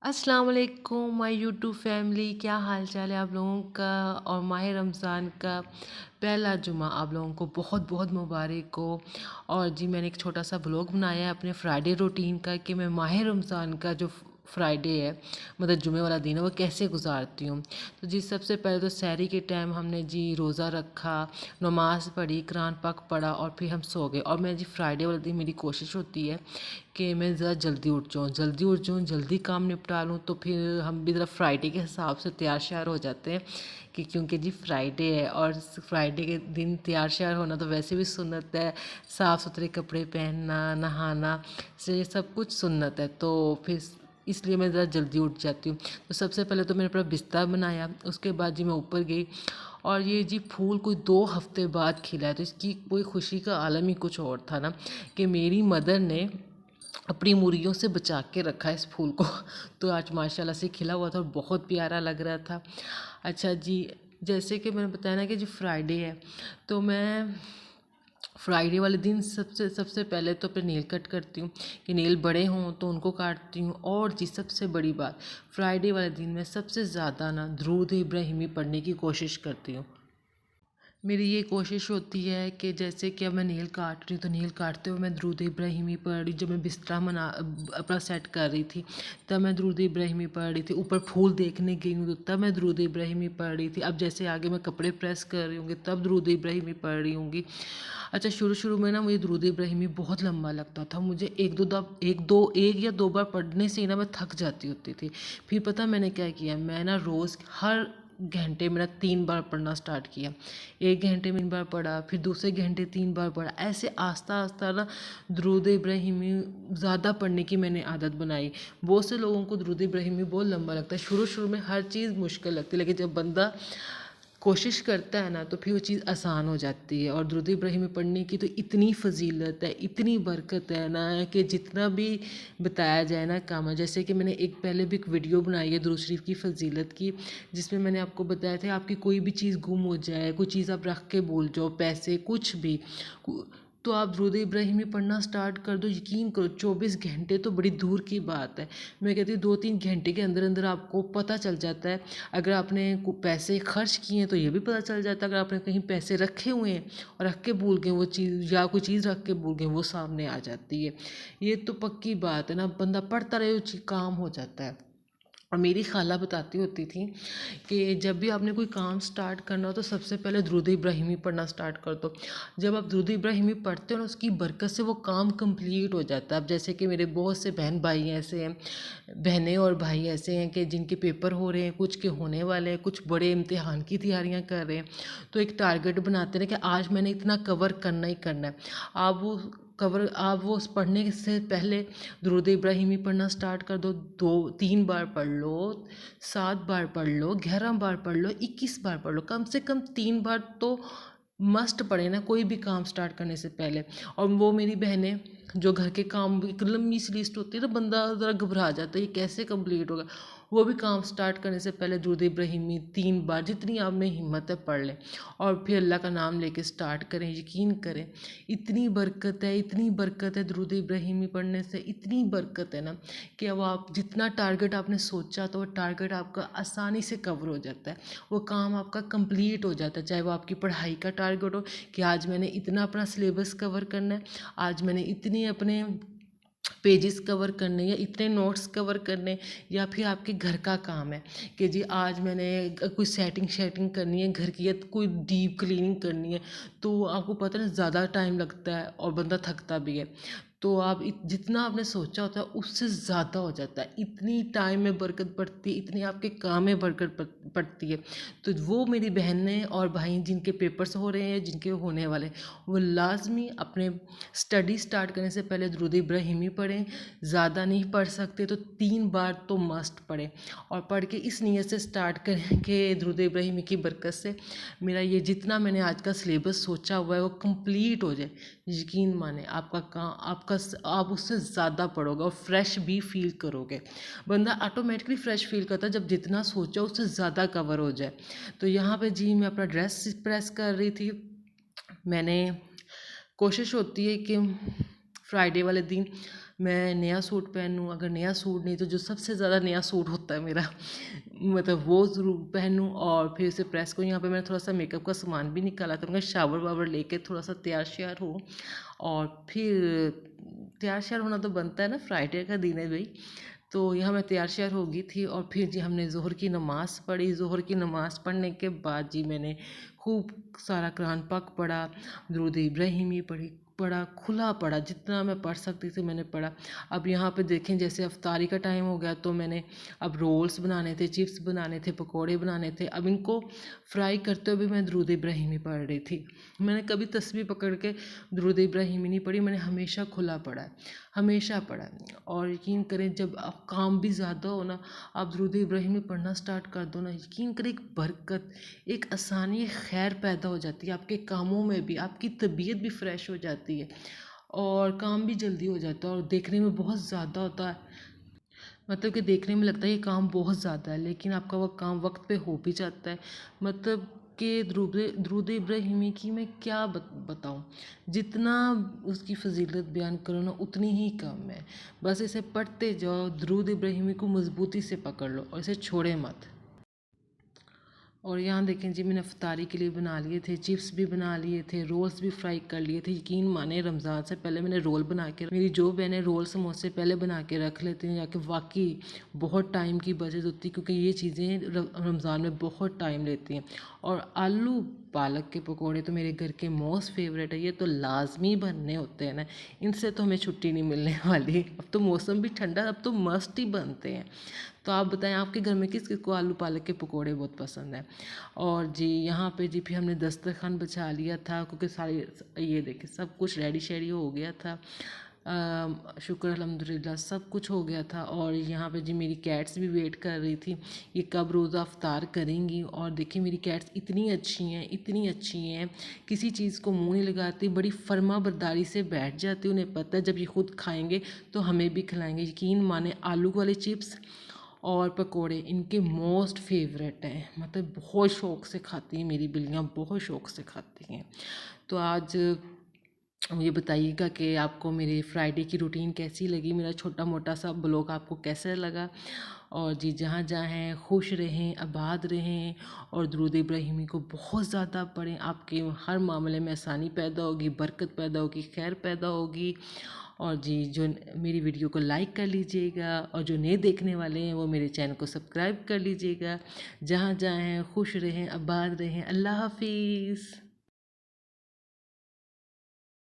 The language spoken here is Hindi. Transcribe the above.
अस्सलाम वालेकुम माय यूट्यूब फैमिली, क्या हाल चाल है आप लोगों का। और माह रमज़ान का पहला जुमा आप लोगों को बहुत बहुत मुबारक हो। और जी मैंने एक छोटा सा ब्लॉग बनाया है अपने फ्राइडे रूटीन का कि मैं माह रमज़ान का जो फ्राइडे है मतलब जुमे वाला दिन है वो कैसे गुजारती हूँ। तो जी सबसे पहले तो सहरी के टाइम हमने जी रोज़ा रखा, नमाज़ पढ़ी, कुरान पाक पढ़ा और फिर हम सो गए। और मैं जी फ्राइडे वाले दिन मेरी कोशिश होती है कि मैं ज़रा जल्दी उठ जाऊँ, जल्दी काम निपटा लूँ, तो फिर हम भी ज़रा फ्राइडे के हिसाब से तैयार श्यार हो जाते हैं कि क्योंकि जी फ्राइडे है और फ्राइडे के दिन तैयार श्यार होना तो वैसे भी सुन्नत है। साफ़ सुथरे कपड़े पहनना, नहाना से सब कुछ सुन्नत है। तो फिर इसलिए मैं ज़रा जल्दी उठ जाती हूँ। तो सबसे पहले तो मैंने अपना बिस्तर बनाया, उसके बाद जी मैं ऊपर गई और ये जी फूल कोई 2 हफ़्ते बाद खिला है। तो इसकी कोई खुशी का आलम ही कुछ और था ना कि मेरी मदर ने अपनी मुर्गियों से बचा के रखा है इस फूल को। तो आज माशाल्लाह से खिला हुआ था और बहुत प्यारा लग रहा था। अच्छा जी, जैसे कि मैंने बताया ना कि जो फ्राइडे है, तो मैं फ्राइडे वाले दिन सबसे सबसे पहले तो अपने नेल कट करती हूँ कि नेल बड़े हों तो उनको काटती हूँ। और जी सबसे बड़ी बात, फ्राइडे वाले दिन मैं सबसे ज़्यादा ना दुरूद इब्राहिमी पढ़ने की कोशिश करती हूँ। मेरी ये कोशिश होती है कि जैसे कि अब मैं नेल काट रही हूँ तो नेल काटते हुए मैं दुरूद इब्राहिमी पढ़ रही। जब मैं बिस्तरा अपना सेट कर रही थी तब मैं दुरूद इब्राहिमी पढ़ रही थी। ऊपर फूल देखने गई हूँ तो तब मैं दुरूद इब्राहिमी पढ़ रही थी। अब जैसे आगे मैं कपड़े प्रेस कर रही होंगी तब दुरूद इब्राहिमी पढ़ रही होंगी। अच्छा, शुरू शुरू में ना मुझे दुरूद इब्राहिमी बहुत लंबा लगता था। मुझे एक या दो बार पढ़ने से ही ना मैं थक जाती होती थी। फिर पता मैंने क्या किया, मैं ना रोज़ हर घंटे में ना 3 बार पढ़ना स्टार्ट किया। 1 घंटे में 3 बार पढ़ा, फिर दूसरे घंटे 3 बार पढ़ा। ऐसे आस्ता-आस्ता ना दुरूद इब्राहिमी ज़्यादा पढ़ने की मैंने आदत बनाई। बहुत से लोगों को दुरूद इब्राहिमी बहुत लंबा लगता है। शुरू-शुरू में हर चीज़ मुश्किल लगती है, लेकिन जब बंदा कोशिश करता है ना तो फिर वो चीज़ आसान हो जाती है। और दुरूद इब्राहिमी पढ़ने की तो इतनी फ़ज़ीलत है, इतनी बरकत है ना कि जितना भी बताया जाए ना कम है। जैसे कि मैंने एक पहले भी एक वीडियो बनाई है दुरूद शरीफ की फ़ज़ीलत की, जिसमें मैंने आपको बताया था आपकी कोई भी चीज़ गुम हो जाए, कोई चीज़ आप रख के भूल जाओ, पैसे कुछ भी, तो आप दुरूद इब्राहिमी पढ़ना स्टार्ट कर दो। यकीन करो 24 घंटे तो बड़ी दूर की बात है। मैं कहती हूँ 2-3 घंटे के अंदर अंदर आपको पता चल जाता है। अगर आपने पैसे खर्च किए हैं तो ये भी पता चल जाता है। अगर आपने कहीं पैसे रखे हुए हैं और रख के भूल गए वो चीज़, या कोई चीज़ रख के भूल गए, वो सामने आ जाती है। ये तो पक्की बात है ना, बंदा पढ़ता रहे वो चीज़ काम हो जाता है। और मेरी खाला बताती होती थी कि जब भी आपने कोई काम स्टार्ट करना हो तो सबसे पहले दुरूद इब्राहिमी पढ़ना स्टार्ट कर दो। जब आप दुरूद इब्राहिमी पढ़ते हो ना उसकी बरकत से वो काम कंप्लीट हो जाता है। अब जैसे कि मेरे बहुत से बहन भाई ऐसे हैं, बहनें और भाई ऐसे हैं कि जिनके पेपर हो रहे हैं, कुछ के होने वाले हैं, कुछ बड़े इम्तिहान की तैयारियां कर रहे हैं। तो एक टारगेट बनाते हैं कि आज मैंने इतना कवर करना ही करना है। आप वो उस पढ़ने से पहले दुरूद इब्राहिमी पढ़ना स्टार्ट कर दो। 2-3 बार पढ़ लो, 7 बार पढ़ लो, 11 बार पढ़ लो, 21 बार पढ़ लो, कम से कम 3 बार तो मस्ट पढ़े ना कोई भी काम स्टार्ट करने से पहले। और वो मेरी बहनें जो घर के काम, एक लंबी सी लिस्ट होती है ना, बंदा ज़रा घबरा जाता है ये कैसे कंप्लीट होगा। वो भी काम स्टार्ट करने से पहले दुरूद इब्राहिमी 3 बार जितनी आप में हिम्मत है पढ़ लें और फिर अल्लाह का नाम लेके स्टार्ट करें। यकीन करें इतनी बरकत है दुरूद इब्राहिमी पढ़ने से, इतनी बरकत है ना कि अब आप जितना टारगेट आपने सोचा तो वो टारगेट आपका आसानी से कवर हो जाता है। वो काम आपका कंप्लीट हो जाता है, चाहे वो आपकी पढ़ाई का टारगेट हो कि आज मैंने इतना अपना सिलेबस कवर करना है, आज मैंने इतनी अपने पेजेस कवर करने या इतने नोट्स कवर करने, या फिर आपके घर का काम है कि जी आज मैंने कोई सेटिंग शेटिंग करनी है घर की या कोई डीप क्लीनिंग करनी है, तो आपको पता है ना ज़्यादा टाइम लगता है और बंदा थकता भी है। तो आप जितना आपने सोचा होता है उससे ज़्यादा हो जाता है। इतनी टाइम में बरकत पड़ती है, इतनी आपके काम में बरकत पड़ती है। तो वो मेरी बहनें और भाई जिनके पेपर्स हो रहे हैं, जिनके होने वाले हैं, वो लाजमी अपने स्टडी स्टार्ट करने से पहले दुरूद इब्राहिमी पढ़ें। ज़्यादा नहीं पढ़ सकते तो 3 बार तो मस्ट पढ़ें। और पढ़ के इस नीयत से स्टार्ट करें कि दुरूद इब्राहिमी की बरकत से मेरा ये जितना मैंने आज का सिलेबस सोचा हुआ है वो कंप्लीट हो जाए। यकीन माने आपका काम आप उससे ज़्यादा पढ़ोगे और फ्रेश भी फील करोगे। बंदा ऑटोमेटिकली फ्रेश फील करता है जब जितना सोचा उससे ज़्यादा कवर हो जाए। तो यहाँ पे जी मैं अपना ड्रेस प्रेस कर रही थी। मैंने कोशिश होती है कि फ्राइडे वाले दिन मैं नया सूट पहनूँ, अगर नया सूट नहीं तो जो सबसे ज़्यादा नया सूट होता है मेरा मतलब वो ज़रूर पहनूँ। और फिर उसे प्रेस करूँ। यहाँ पे मैंने थोड़ा सा मेकअप का सामान भी निकाला था, मैं शावर वावर लेके थोड़ा सा तैयार श्यार हूँ। और फिर तैयार श्यार होना तो बनता है ना, फ्राइडे का दिन है भाई। तो यहाँ मैं तैयार श्यार हो गई थी और फिर जी हमने ज़ोहर की नमाज़ पढ़ी। ज़ोहर की नमाज़ पढ़ने के बाद जी मैंने खूब सारा कुरान पाक पढ़ा, दुरूद इब्राहिमी पढ़ा, खुला पढ़ा, जितना मैं पढ़ सकती थी मैंने पढ़ा। अब यहाँ पे देखें जैसे अफ्तारी का टाइम हो गया तो मैंने अब रोल्स बनाने थे, चिप्स बनाने थे, पकोड़े बनाने थे। अब इनको फ्राई करते हुए भी मैं दुरूद इब्राहिमी पढ़ रही थी। मैंने कभी तस्बीह पकड़ के दुरूद इब्राहिमी नहीं पढ़ी, मैंने हमेशा खुला पढ़ा है, हमेशा पढ़ा है। और यकीन करें जब आप काम भी ज़्यादा हो ना, आप दुरूद इब्राहिमी पढ़ना स्टार्ट कर दो ना, यकीन करें एक बरकत, एक आसानी, एक खैर पैदा हो जाती है आपके कामों में भी, आपकी तबीयत भी फ्रेश हो जाती है और काम भी जल्दी हो जाता है और देखने में बहुत ज़्यादा होता है। मतलब कि देखने में लगता है ये काम बहुत ज़्यादा है, लेकिन आपका वो काम वक्त पे हो भी जाता है। मतलब कि दुरूद इब्राहिमी की मैं क्या बताऊँ, जितना उसकी फ़जीलत बयान करो ना उतनी ही कम है। बस इसे पढ़ते जाओ, दुरूद इब्राहिमी को मज़बूती से पकड़ लो और इसे छोड़े मत। और यहाँ देखें जी मैंने इफ्तारी के लिए बना लिए थे, चिप्स भी बना लिए थे, रोल्स भी फ्राई कर लिए थे। यकीन माने रमज़ान से पहले मैंने रोल बना के, मेरी जो बहनें रोल समोसे पहले बना के रख लेती हैं जाके, वाकई बहुत टाइम की बचत होती है क्योंकि ये चीज़ें रमज़ान में बहुत टाइम लेती हैं। और आलू पालक के पकौड़े तो मेरे घर के मोस्ट फेवरेट है, ये तो लाजमी बनने होते हैं ना, इनसे तो हमें छुट्टी नहीं मिलने वाली। अब तो मौसम भी ठंडा, अब तो मस्त ही बनते हैं। तो आप बताएं आपके घर में किस किस को आलू पालक के पकोड़े बहुत पसंद है। और जी यहाँ पे जी फिर हमने दस्तरखान बिछा लिया था क्योंकि सारी ये देखिए सब कुछ रेडी शेडी हो गया था। शुक्र अल्हम्दुलिल्लाह सब कुछ हो गया था। और यहाँ पे जी मेरी कैट्स भी वेट कर रही थी ये कब रोज़ा अफ्तार करेंगी। और देखिए मेरी कैट्स इतनी अच्छी हैं, इतनी अच्छी हैं, किसी चीज़ को मुंह नहीं लगाती, बड़ी फर्मा बरदारी से बैठ जाती। उन्हें पता है जब ये खुद खाएंगे तो हमें भी खिलाएंगे। यकीन माने आलू वाले चिप्स और पकोड़े इनके मोस्ट फेवरेट हैं, मतलब बहुत शौक़ से खाती हैं मेरी बिल्लियाँ, बहुत शौक़ से खाती हैं। तो आज मुझे बताइएगा कि आपको मेरी फ्राइडे की रूटीन कैसी लगी, मेरा छोटा मोटा सा ब्लॉग आपको कैसा लगा। और जी जहाँ जहाँ हैं खुश रहें, आबाद रहें और दुरूद इब्राहिमी को बहुत ज़्यादा पढ़ें, आपके हर मामले में आसानी पैदा होगी, बरकत पैदा होगी, खैर पैदा होगी। और जी जो मेरी वीडियो को लाइक कर लीजिएगा और जो नए देखने वाले हैं वो मेरे चैनल को सब्सक्राइब कर लीजिएगा। जहाँ जहाँ हैं खुश रहें, आबाद रहें। अल्लाह हाफिज़।